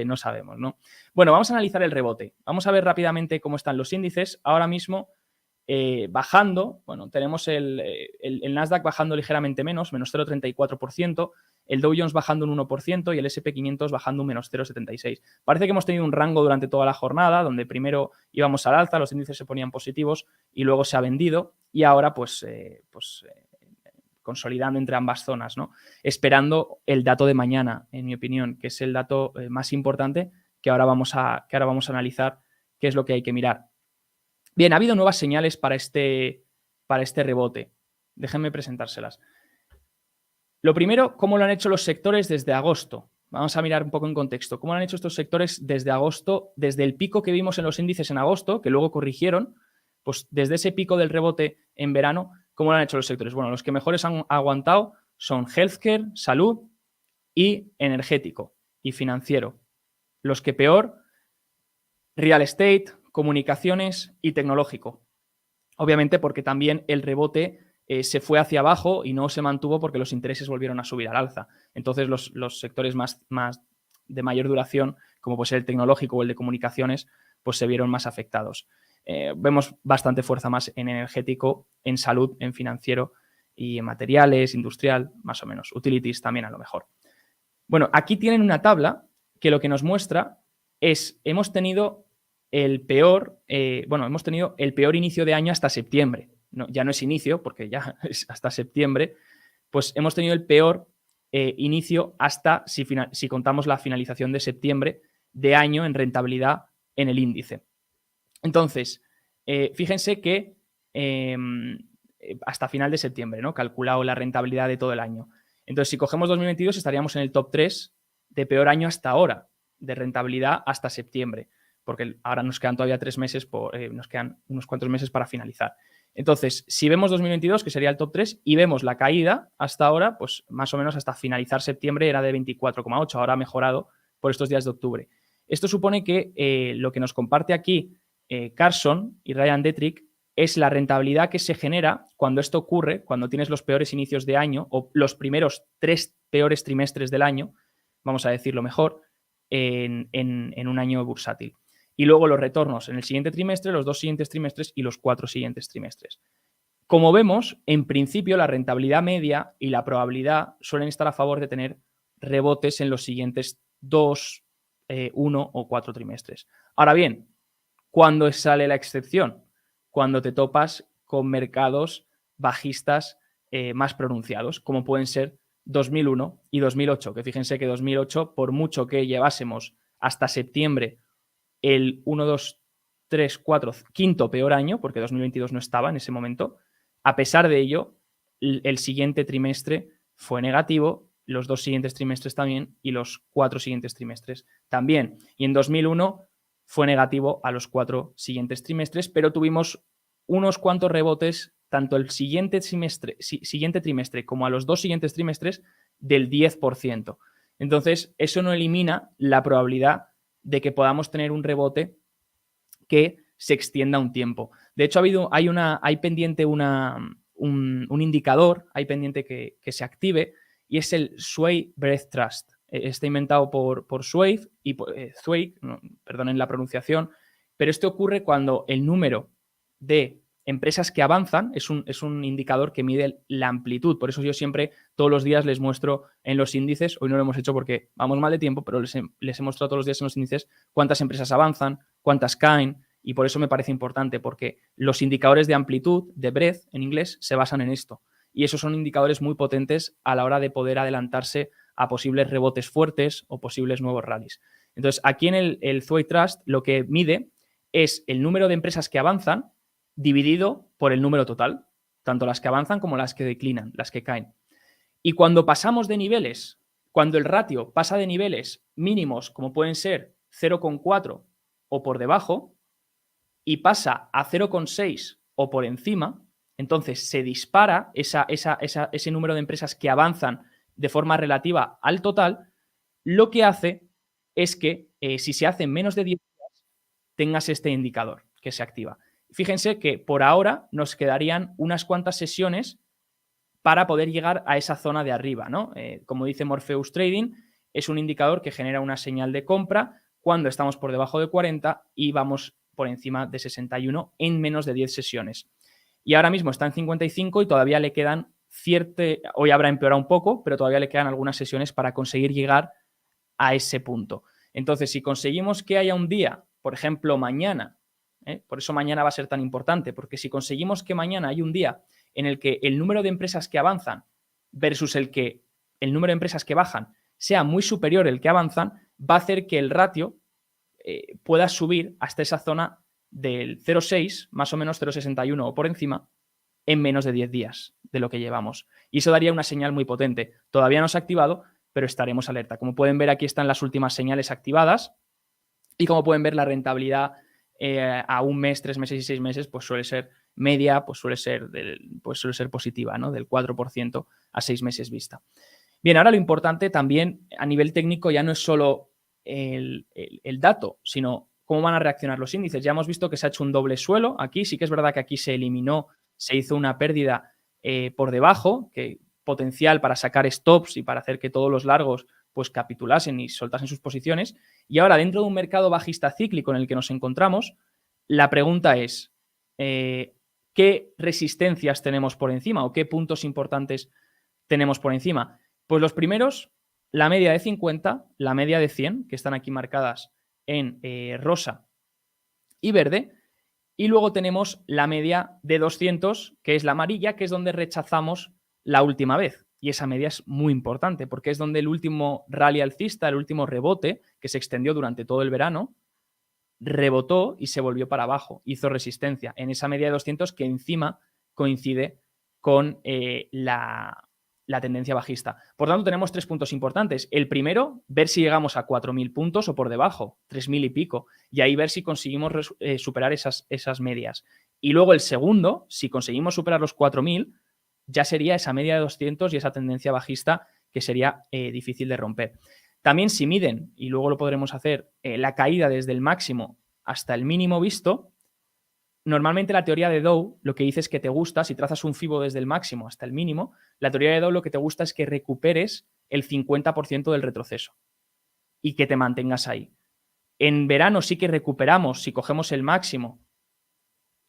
no sabemos, ¿no? Bueno, vamos a analizar el rebote. Vamos a ver rápidamente cómo están los índices. Ahora mismo, bajando, bueno, tenemos el Nasdaq bajando ligeramente menos 0,34%, el Dow Jones bajando un 1% y el S&P 500 bajando un menos 0,76%. Parece que hemos tenido un rango durante toda la jornada, donde primero íbamos al alza, los índices se ponían positivos y luego se ha vendido y ahora consolidando entre ambas zonas, ¿no? Esperando el dato de mañana, en mi opinión, que es el dato más importante que ahora vamos a analizar qué es lo que hay que mirar. Bien, ha habido nuevas señales para este rebote. Déjenme presentárselas. Lo primero, ¿cómo lo han hecho los sectores desde agosto? Vamos a mirar un poco en contexto. ¿Cómo lo han hecho estos sectores desde agosto? Desde el pico que vimos en los índices en agosto, que luego corrigieron, pues desde ese pico del rebote en verano, ¿cómo lo han hecho los sectores? Bueno, los que mejores han aguantado son healthcare, salud y energético y financiero. Los que peor, real estate, comunicaciones y tecnológico. Obviamente porque también el rebote se fue hacia abajo y no se mantuvo porque los intereses volvieron a subir al alza. Entonces los sectores más de mayor duración, como puede ser el tecnológico o el de comunicaciones, pues se vieron más afectados. Vemos bastante fuerza más en energético, en salud, en financiero y en materiales, industrial, más o menos. Utilities también a lo mejor. Bueno, aquí tienen una tabla que lo que nos muestra es, hemos tenido el peor inicio de año hasta septiembre. No, ya no es inicio, porque ya es hasta septiembre, pues hemos tenido el peor inicio hasta, si contamos la finalización de septiembre de año en rentabilidad en el índice. Entonces, fíjense que hasta final de septiembre, ¿no? Calculado la rentabilidad de todo el año. Entonces, si cogemos 2022, estaríamos en el top 3 de peor año hasta ahora, de rentabilidad hasta septiembre, porque ahora nos quedan todavía 3 meses, nos quedan unos cuantos meses para finalizar. Entonces, si vemos 2022, que sería el top 3, y vemos la caída hasta ahora, pues más o menos hasta finalizar septiembre era de 24,8, ahora ha mejorado por estos días de octubre. Esto supone que lo que nos comparte aquí Carson y Ryan Detrick es la rentabilidad que se genera cuando esto ocurre, cuando tienes los peores inicios de año o los primeros 3 peores trimestres del año, vamos a decirlo mejor, en un año bursátil. Y luego los retornos en el siguiente trimestre, los 2 siguientes trimestres y los 4 siguientes trimestres. Como vemos, en principio la rentabilidad media y la probabilidad suelen estar a favor de tener rebotes en los siguientes 2, 1 o 4 trimestres. Ahora bien, ¿cuándo sale la excepción? Cuando te topas con mercados bajistas más pronunciados, como pueden ser 2001 y 2008, que fíjense que 2008, por mucho que llevásemos hasta septiembre el 1, 2, 3, 4, quinto peor año, porque 2022 no estaba en ese momento, a pesar de ello, el siguiente trimestre fue negativo, los 2 siguientes trimestres también y los 4 siguientes trimestres también. Y en 2001 fue negativo a los 4 siguientes trimestres, pero tuvimos unos cuantos rebotes tanto el siguiente trimestre como a los 2 siguientes trimestres del 10%. Entonces, eso no elimina la probabilidad de que podamos tener un rebote que se extienda un tiempo. De hecho, hay pendiente un indicador, hay pendiente que se active y es el Sway Breadth Trust. Está inventado por Sway y Zweig, perdonen la pronunciación, pero esto ocurre cuando el número de empresas que avanzan es un indicador que mide la amplitud. Por eso yo siempre, todos los días les muestro en los índices, hoy no lo hemos hecho porque vamos mal de tiempo, pero les he mostrado todos los días en los índices cuántas empresas avanzan, cuántas caen, y por eso me parece importante, porque los indicadores de amplitud, de breadth en inglés, se basan en esto. Y esos son indicadores muy potentes a la hora de poder adelantarse a posibles rebotes fuertes o posibles nuevos rallies. Entonces, aquí en el Zweig Trust lo que mide es el número de empresas que avanzan dividido por el número total, tanto las que avanzan como las que declinan, las que caen. Y cuando pasamos de niveles, cuando el ratio pasa de niveles mínimos, como pueden ser 0,4 o por debajo, y pasa a 0,6 o por encima, entonces se dispara ese número de empresas que avanzan de forma relativa al total, lo que hace es que si se hacen menos de 10 días, tengas este indicador que se activa. Fíjense que por ahora nos quedarían unas cuantas sesiones para poder llegar a esa zona de arriba, ¿no? Como dice Morpheus Trading, es un indicador que genera una señal de compra cuando estamos por debajo de 40 y vamos por encima de 61 en menos de 10 sesiones. Y ahora mismo está en 55 y todavía le quedan hoy habrá empeorado un poco, pero todavía le quedan algunas sesiones para conseguir llegar a ese punto. Entonces, si conseguimos que haya un día, por ejemplo, mañana, por eso mañana va a ser tan importante, porque si conseguimos que mañana hay un día en el que el número de empresas que avanzan versus el número de empresas que bajan sea muy superior al que avanzan, va a hacer que el ratio pueda subir hasta esa zona del 0,6, más o menos 0,61 o por encima, en menos de 10 días de lo que llevamos. Y eso daría una señal muy potente. Todavía no se ha activado, pero estaremos alerta. Como pueden ver, aquí están las últimas señales activadas y como pueden ver, la rentabilidad a un mes, 3 meses y 6 meses, pues suele ser media, pues suele ser positiva, ¿no? Del 4% a 6 meses vista. Bien, ahora lo importante también a nivel técnico ya no es solo el dato, sino cómo van a reaccionar los índices. Ya hemos visto que se ha hecho un doble suelo aquí. Sí que es verdad que aquí se eliminó, se hizo una pérdida por debajo, que potencial para sacar stops y para hacer que todos los largos pues capitulasen y soltasen sus posiciones. Y ahora, dentro de un mercado bajista cíclico en el que nos encontramos, la pregunta es, ¿qué resistencias tenemos por encima o qué puntos importantes tenemos por encima? Pues los primeros, la media de 50, la media de 100, que están aquí marcadas en rosa y verde, y luego tenemos la media de 200, que es la amarilla, que es donde rechazamos la última vez. Y esa media es muy importante porque es donde el último rally alcista, el último rebote, que se extendió durante todo el verano, rebotó y se volvió para abajo, hizo resistencia en esa media de 200 que encima coincide con la tendencia bajista. Por tanto, tenemos 3 puntos importantes. El primero, ver si llegamos a 4.000 puntos o por debajo, 3.000 y pico, y ahí ver si conseguimos superar esas medias. Y luego el segundo, si conseguimos superar los 4.000, ya sería esa media de 200 y esa tendencia bajista que sería difícil de romper. También si miden, y luego lo podremos hacer, la caída desde el máximo hasta el mínimo visto, normalmente la teoría de Dow lo que dice es que te gusta, si trazas un FIBO desde el máximo hasta el mínimo, la teoría de Dow lo que te gusta es que recuperes el 50% del retroceso y que te mantengas ahí. En verano sí que recuperamos, si cogemos el máximo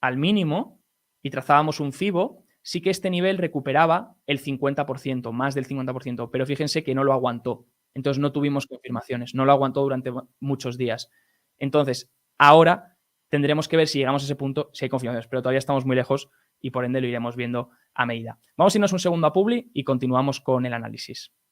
al mínimo y trazábamos un FIBO, sí que este nivel recuperaba el 50%, más del 50%, pero fíjense que no lo aguantó. Entonces no tuvimos confirmaciones, no lo aguantó durante muchos días. Entonces, ahora tendremos que ver si llegamos a ese punto, si hay confirmaciones, pero todavía estamos muy lejos y por ende lo iremos viendo a medida. Vamos a irnos un segundo a Publi y continuamos con el análisis.